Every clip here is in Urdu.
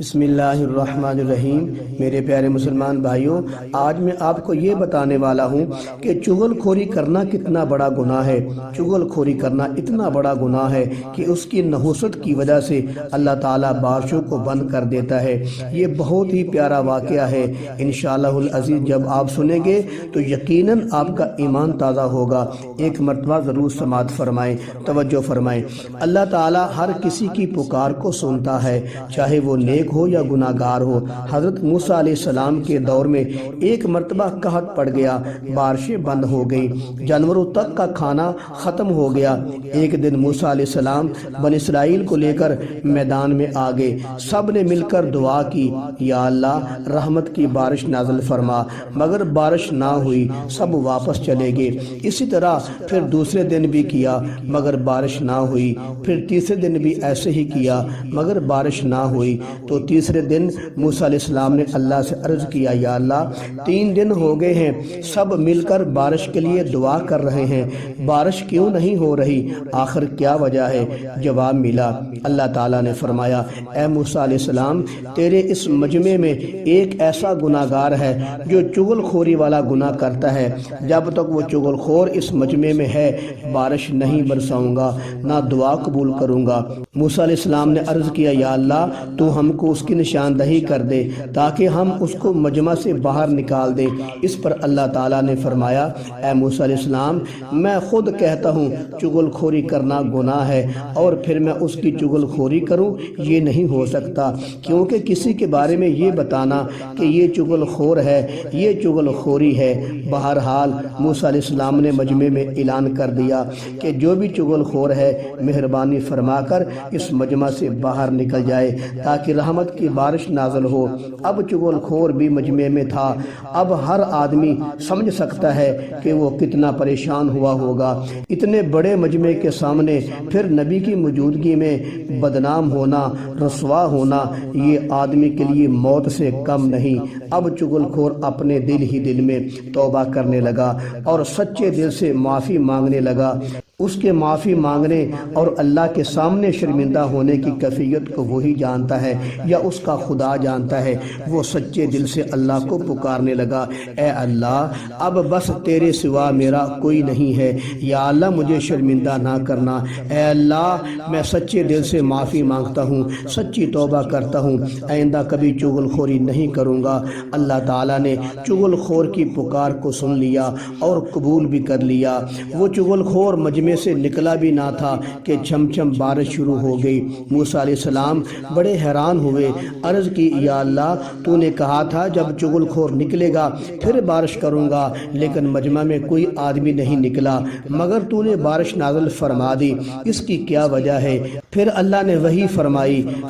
بسم اللہ الرحمن الرحیم۔ میرے پیارے مسلمان بھائیوں، آج میں آپ کو یہ بتانے والا ہوں کہ چغل خوری کرنا کتنا بڑا گناہ ہے۔ چغل خوری کرنا اتنا بڑا گناہ ہے کہ اس کی نحوست کی وجہ سے اللہ تعالیٰ بارشوں کو بند کر دیتا ہے۔ یہ بہت ہی پیارا واقعہ ہے۔ انشاءاللہ العزیز جب آپ سنیں گے تو یقیناً آپ کا ایمان تازہ ہوگا۔ ایک مرتبہ ضرور سماعت فرمائیں، توجہ فرمائیں۔ اللہ تعالیٰ ہر کسی کی پکار کو سنتا ہے، چاہے وہ نیک ہو یا گناہگار ہو۔ حضرت موسیٰ علیہ السلام کے دور میں ایک مرتبہ قحط پڑ گیا، بارشیں بند ہو گئی، جانوروں تک کا کھانا ختم ہو گیا۔ ایک دن موسیٰ علیہ السلام بنی اسرائیل کو لے کر میدان میں آگے، سب نے مل کر دعا کی، یا اللہ رحمت کی بارش نازل فرما، مگر بارش نہ ہوئی، سب واپس چلے گئے۔ اسی طرح پھر دوسرے دن بھی کیا مگر بارش نہ ہوئی، پھر تیسرے دن بھی ایسے ہی کیا مگر بارش نہ ہوئی۔ تو تیسرے دن موسیٰ علیہ السلام نے اللہ سے عرض کیا، یا اللہ 3 دن ہو گئے ہیں، سب مل کر بارش کے لیے دعا کر رہے ہیں، بارش کیوں نہیں ہو رہی؟ آخر کیا وجہ ہے؟ جواب ملا، اللہ تعالیٰ نے فرمایا، اے موسیٰ علیہ السلام تیرے اس مجمع میں ایک ایسا گناہگار ہے جو چغل خوری والا گناہ کرتا ہے۔ جب تک وہ چغل خور اس مجمع میں ہے بارش نہیں برساؤں گا، نہ دعا قبول کروں گا۔ موسیٰ علیہ السلام نے عرض کیا، یا اللہ تو ہم کو اس کی نشاندہی کر دے تاکہ ہم اس کو مجمع سے باہر نکال دیں۔ اس پر اللہ تعالیٰ نے فرمایا، اے موسیٰ علیہ السلام میں خود کہتا ہوں چغل خوری کرنا گناہ ہے، اور پھر میں اس کی چغل خوری کروں، یہ نہیں ہو سکتا، کیونکہ کسی کے بارے میں یہ بتانا کہ یہ چغل خور ہے، یہ چغل خوری ہے۔ بہرحال موسیٰ علیہ السلام نے مجمع میں اعلان کر دیا کہ جو بھی چغل خور ہے مہربانی فرما کر اس مجمع سے باہر نکل جائے تاکہ رحمت کی بارش نازل ہو۔ اب چغل خور بھی مجمع میں تھا۔ اب ہر آدمی سمجھ سکتا ہے کہ وہ کتنا پریشان ہوا ہوگا۔ اتنے بڑے مجمع کے سامنے پھر نبی کی موجودگی میں بدنام ہونا، رسوا ہونا، یہ آدمی کے لیے موت سے کم نہیں۔ اب چغل خور اپنے دل ہی دل میں توبہ کرنے لگا اور سچے دل سے معافی مانگنے لگا۔ اس کے معافی مانگنے اور اللہ کے سامنے شرمندہ ہونے کی کیفیت کو وہی جانتا ہے یا اس کا خدا جانتا ہے۔ وہ سچے دل سے اللہ کو پکارنے لگا، اے اللہ اب بس تیرے سوا میرا کوئی نہیں ہے، یا اللہ مجھے شرمندہ نہ کرنا، اے اللہ میں سچے دل سے معافی مانگتا ہوں، سچی توبہ کرتا ہوں، آئندہ کبھی چغل خوری نہیں کروں گا۔ اللہ تعالیٰ نے چغل خور کی پکار کو سن لیا اور قبول بھی کر لیا۔ وہ چغل خور مجمع سے نکلا بھی نہ تھا کہ چھم چھم بارش شروع ہو گئی۔ موسیٰ علیہ السلام بڑے حیران ہوئے، عرض کی، یا اللہ تو نے کہا تھا جب چغل خور نکلے گا پھر بارش کروں گا، لیکن مجمع میں کوئی آدمی نہیں نکلا مگر تو نے بارش نازل فرما دی، اس کی کیا وجہ ہے؟ پھر اللہ نے وحی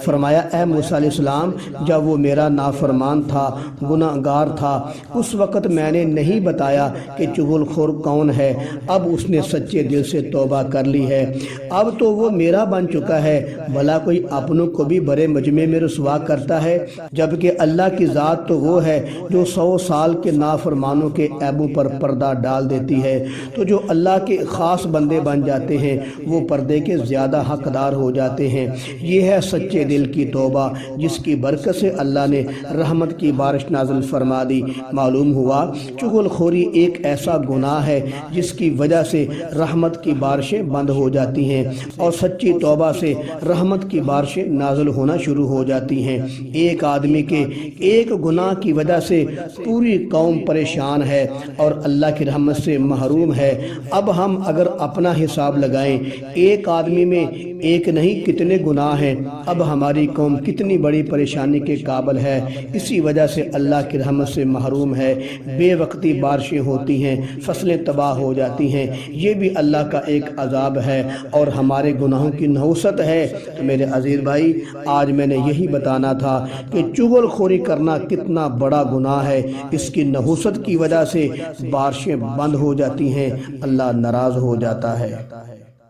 فرمایا، اے موسیٰ علیہ السلام جب وہ میرا نافرمان تھا، گناہگار تھا، اس وقت میں نے نہیں بتایا کہ چغل خور کون ہے۔ اب اس نے سچے دل سے توبہ کر لی ہے، اب تو وہ میرا بن چکا ہے۔ بھلا کوئی اپنوں کو بھی بڑے مجمع میں رسوا کرتا ہے، جبکہ اللہ کی ذات تو وہ ہے جو 100 سال کے نافرمانوں کے عیبوں پر پردہ ڈال دیتی ہے۔ تو جو اللہ کے خاص بندے بن جاتے ہیں وہ پردے کے زیادہ حقدار ہو جاتے ہیں۔ یہ ہے سچے دل کی توبہ جس کی برکت سے اللہ نے رحمت کی بارش نازل فرما دی۔ معلوم ہوا چغل خوری ایک ایسا گناہ ہے جس کی وجہ سے رحمت کی بارشیں بند ہو جاتی ہیں اور سچی توبہ سے رحمت کی بارشیں نازل ہونا شروع ہو جاتی ہیں۔ ایک آدمی کے ایک گناہ کی وجہ سے پوری قوم پریشان ہے اور اللہ کی رحمت سے محروم ہے۔ اب ہم اگر اپنا حساب لگائیں، ایک آدمی میں ایک نہیں کتنے گناہ ہیں، اب ہماری قوم کتنی بڑی پریشانی کے قابل ہے۔ اسی وجہ سے اللہ کی رحمت سے محروم ہے، بے وقتی بارشیں ہوتی ہیں، فصلیں تباہ ہو جاتی ہیں۔ یہ بھی اللہ کا ایک عذاب ہے اور ہمارے گناہوں کی نحوست ہے۔ تو میرے عزیز بھائی آج میں نے یہی بتانا تھا کہ چغل خوری کرنا کتنا بڑا گناہ ہے۔ اس کی نحوست کی وجہ سے بارشیں بند ہو جاتی ہیں، اللہ ناراض ہو جاتا ہے۔